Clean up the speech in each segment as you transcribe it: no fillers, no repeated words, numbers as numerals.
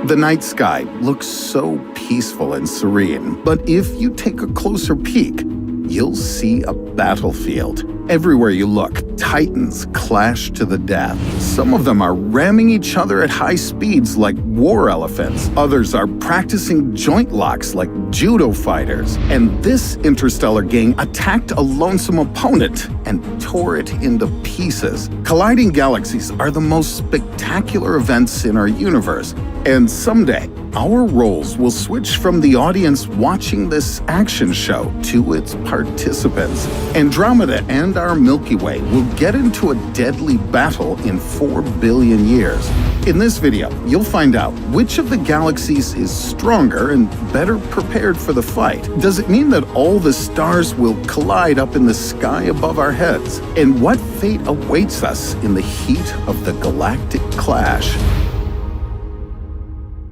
The night sky looks so peaceful and serene, but if you take a closer peek, you'll see a battlefield. Everywhere you look, titans clash to the death. Some of them are ramming each other at high speeds like war elephants. Others are practicing joint locks like judo fighters. And this interstellar gang attacked a lonesome opponent and tore it into pieces. Colliding galaxies are the most spectacular events in our universe. And someday, our roles will switch from the audience watching this action show to its participants. Andromeda and our Milky Way will get into a deadly battle in 4 billion years. In this video, you'll find out which of the galaxies is stronger and better prepared for the fight. Does it mean that all the stars will collide up in the sky above our heads? And what fate awaits us in the heat of the galactic clash?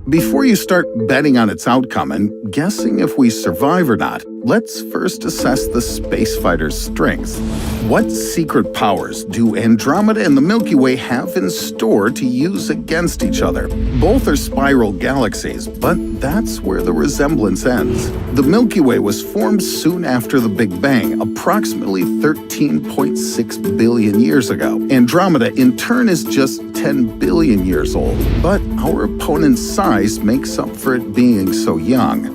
Before you start betting on its outcome and guessing if we survive or not, let's first assess the space fighter's strengths. What secret powers do Andromeda and the Milky Way have in store to use against each other? Both are spiral galaxies, but that's where the resemblance ends. The Milky Way was formed soon after the Big Bang, approximately 13.6 billion years ago. Andromeda, in turn, is just 10 billion years old, but our opponent's size makes up for it being so young.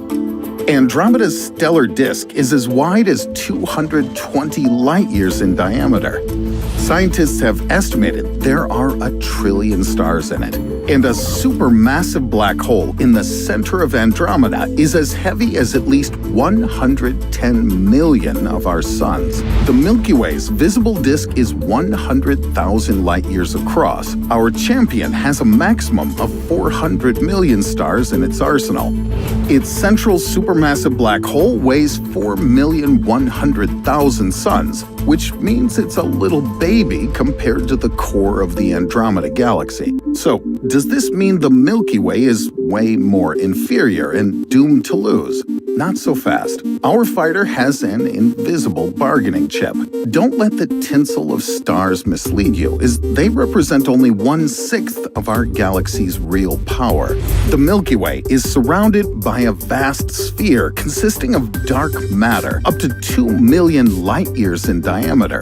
Andromeda's stellar disk is as wide as 220 light-years in diameter. Scientists have estimated there are 1 trillion stars in it, and a supermassive black hole in the center of Andromeda is as heavy as at least 110 million of our suns. The Milky Way's visible disk is 100,000 light-years across. Our champion has a maximum of 400 million stars in its arsenal. Its central supermassive black hole weighs 4,100,000 suns, which means it's a little baby compared to the core of the Andromeda galaxy. So, does this mean the Milky Way is way more inferior and doomed to lose? Not so fast. Our fighter has an invisible bargaining chip. Don't let the tinsel of stars mislead you, as they represent only 1/6 of our galaxy's real power. The Milky Way is surrounded by a vast sphere consisting of dark matter, up to 2 million light-years in diameter.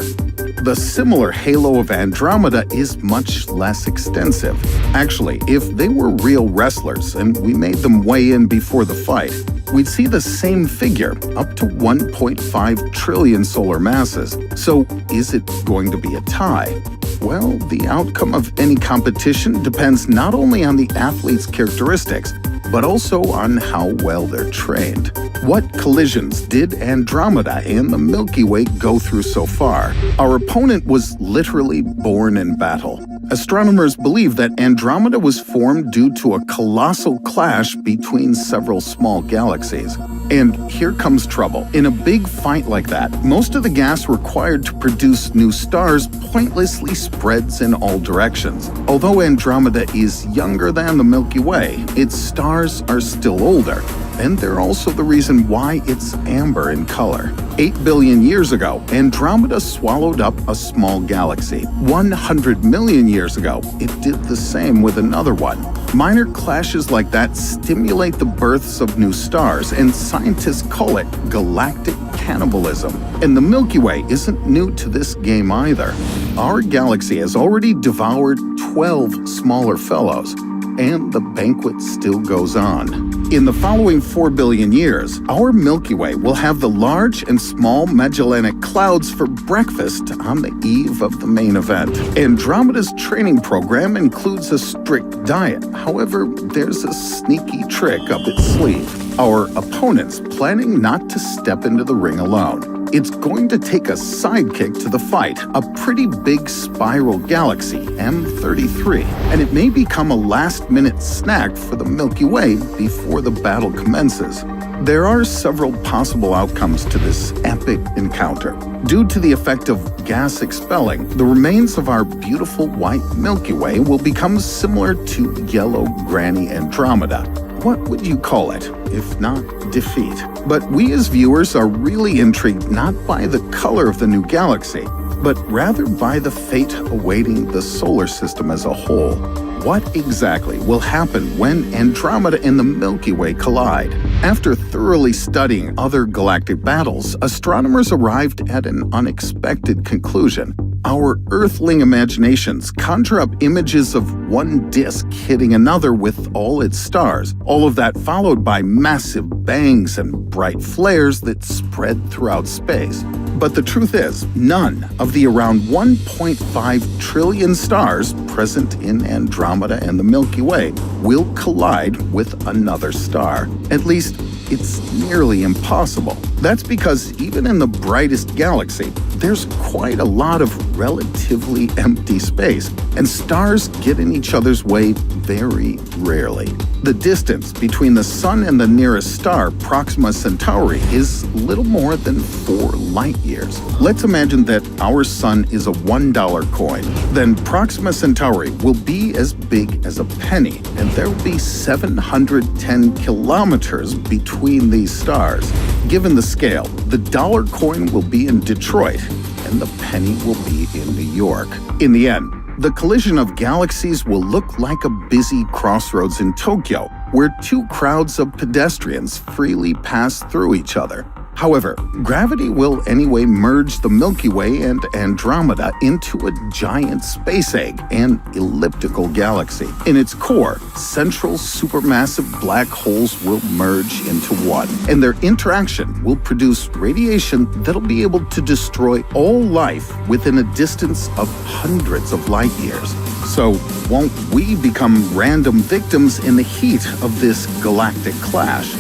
The similar halo of Andromeda is much less extensive. Actually, if they were real wrestlers and we made them weigh in before the fight, we'd see the same figure, up to 1.5 trillion solar masses. So is it going to be a tie? Well, the outcome of any competition depends not only on the athlete's characteristics, but also on how well they're trained. What collisions did Andromeda and the Milky Way go through so far? Our opponent was literally born in battle. Astronomers believe that Andromeda was formed due to a colossal clash between several small galaxies. And here comes trouble. In a big fight like that, most of the gas required to produce new stars pointlessly spreads in all directions. Although Andromeda is younger than the Milky Way, its stars are still older. And they're also the reason why it's amber in color. 8 billion years ago, Andromeda swallowed up a small galaxy. 100 million years ago, it did the same with another one. Minor clashes like that stimulate the births of new stars, and scientists call it galactic cannibalism. And the Milky Way isn't new to this game either. Our galaxy has already devoured 12 smaller fellows, and the banquet still goes on. In the following 4 billion years, our Milky Way will have the large and small Magellanic Clouds for breakfast on the eve of the main event. Andromeda's training program includes a strict diet. However, there's a sneaky trick up its sleeve. Our opponent's planning not to step into the ring alone. It's going to take a sidekick to the fight, a pretty big spiral galaxy, M33, and it may become a last-minute snack for the Milky Way before the battle commences. There are several possible outcomes to this epic encounter. Due to the effect of gas expelling, the remains of our beautiful white Milky Way will become similar to yellow Granny Andromeda. What would you call it, if not defeat? But we as viewers are really intrigued not by the color of the new galaxy, but rather by the fate awaiting the solar system as a whole. what exactly will happen when Andromeda and the Milky Way collide? After thoroughly studying other galactic battles, astronomers arrived at an unexpected conclusion. Our Earthling imaginations conjure up images of one disk hitting another with all its stars, all of that followed by massive bangs and bright flares that spread throughout space. But the truth is, none of the around 1.5 trillion stars present in Andromeda and the Milky Way will collide with another star. At least, it's nearly impossible. That's because even in the brightest galaxy, there's quite a lot of relatively empty space, and stars get in each other's way very rarely. The distance between the Sun and the nearest star, Proxima Centauri, is little more than 4 light years. Let's imagine that our Sun is a $1 coin. Then Proxima Centauri will be as big as a penny, and there will be 710 kilometers between these stars. Given the scale, the dollar coin will be in Detroit, and the penny will be in New York. In the end, the collision of galaxies will look like a busy crossroads in Tokyo, where 2 crowds of pedestrians freely pass through each other. However, gravity will anyway merge the Milky Way and Andromeda into a giant space egg, an elliptical galaxy. In its core, central supermassive black holes will merge into one, and their interaction will produce radiation that'll be able to destroy all life within a distance of hundreds of light years. So, won't we become random victims in the heat of this galactic clash?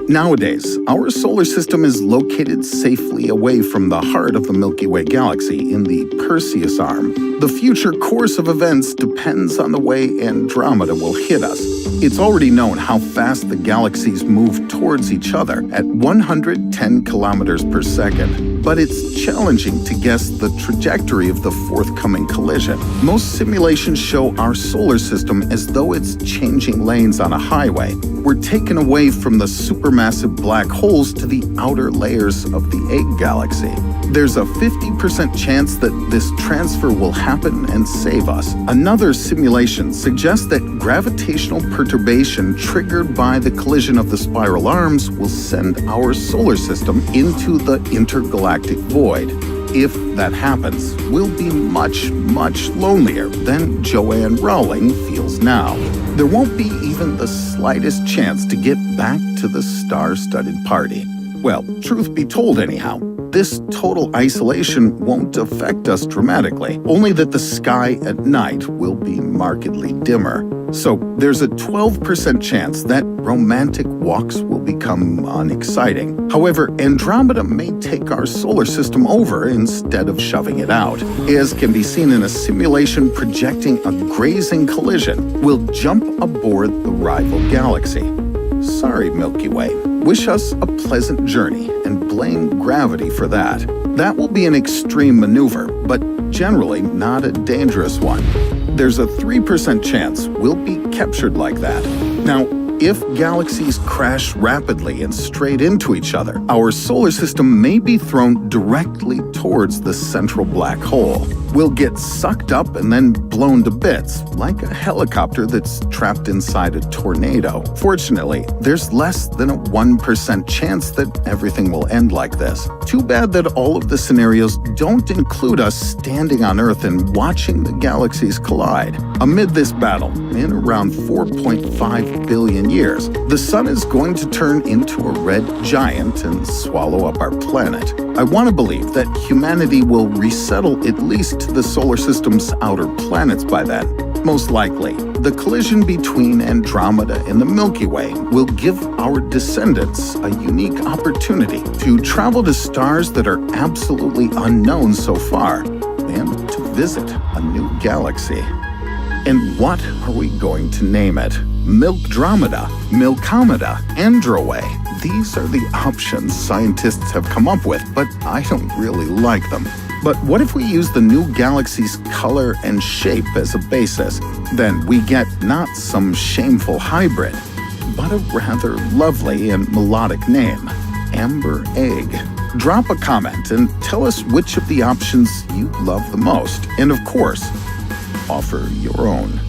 Nowadays, our solar system is located safely away from the heart of the Milky Way galaxy in the Perseus arm. The future course of events depends on the way Andromeda will hit us. It's already known how fast the galaxies move towards each other at 110 kilometers per second, but it's challenging to guess the trajectory of the forthcoming collision. Most simulations show our solar system as though it's changing lanes on a highway. We're taken away from the supermassive black holes to the outer layers of the egg galaxy. There's a 50% chance that this transfer will happen and save us. Another simulation suggests that gravitational perturbation triggered by the collision of the spiral arms will send our solar system into the intergalactic void. If that happens, we'll be much, much lonelier than Joanne Rowling feels now. There won't be even the slightest chance to get back to the star-studded party. Well, truth be told anyhow, this total isolation won't affect us dramatically, only that the sky at night will be markedly dimmer. So there's a 12% chance that romantic walks will become unexciting. However, Andromeda may take our solar system over instead of shoving it out. As can be seen in a simulation projecting a grazing collision, we'll jump aboard the rival galaxy. Sorry, Milky Way. Wish us a pleasant journey and blame gravity for that. That will be an extreme maneuver, but generally not a dangerous one. There's a 3% chance we'll be captured like that. Now, if galaxies crash rapidly and straight into each other, our solar system may be thrown directly towards the central black hole. We'll get sucked up and then blown to bits, like a helicopter that's trapped inside a tornado. Fortunately, there's less than a 1% chance that everything will end like this. Too bad that all of the scenarios don't include us standing on Earth and watching the galaxies collide. Amid this battle, in around 4.5 billion years, the Sun is going to turn into a red giant and swallow up our planet. I want to believe that humanity will resettle at least the solar system's outer planets by then. Most likely, the collision between Andromeda and the Milky Way will give our descendants a unique opportunity to travel to stars that are absolutely unknown so far and to visit a new galaxy. And what are we going to name it? Milkdromeda, Milkomeda, Androway. These are the options scientists have come up with, but I don't really like them. But what if we use the new galaxy's color and shape as a basis? Then we get not some shameful hybrid, but a rather lovely and melodic name, Amber Egg. Drop a comment and tell us which of the options you love the most. And of course, offer your own.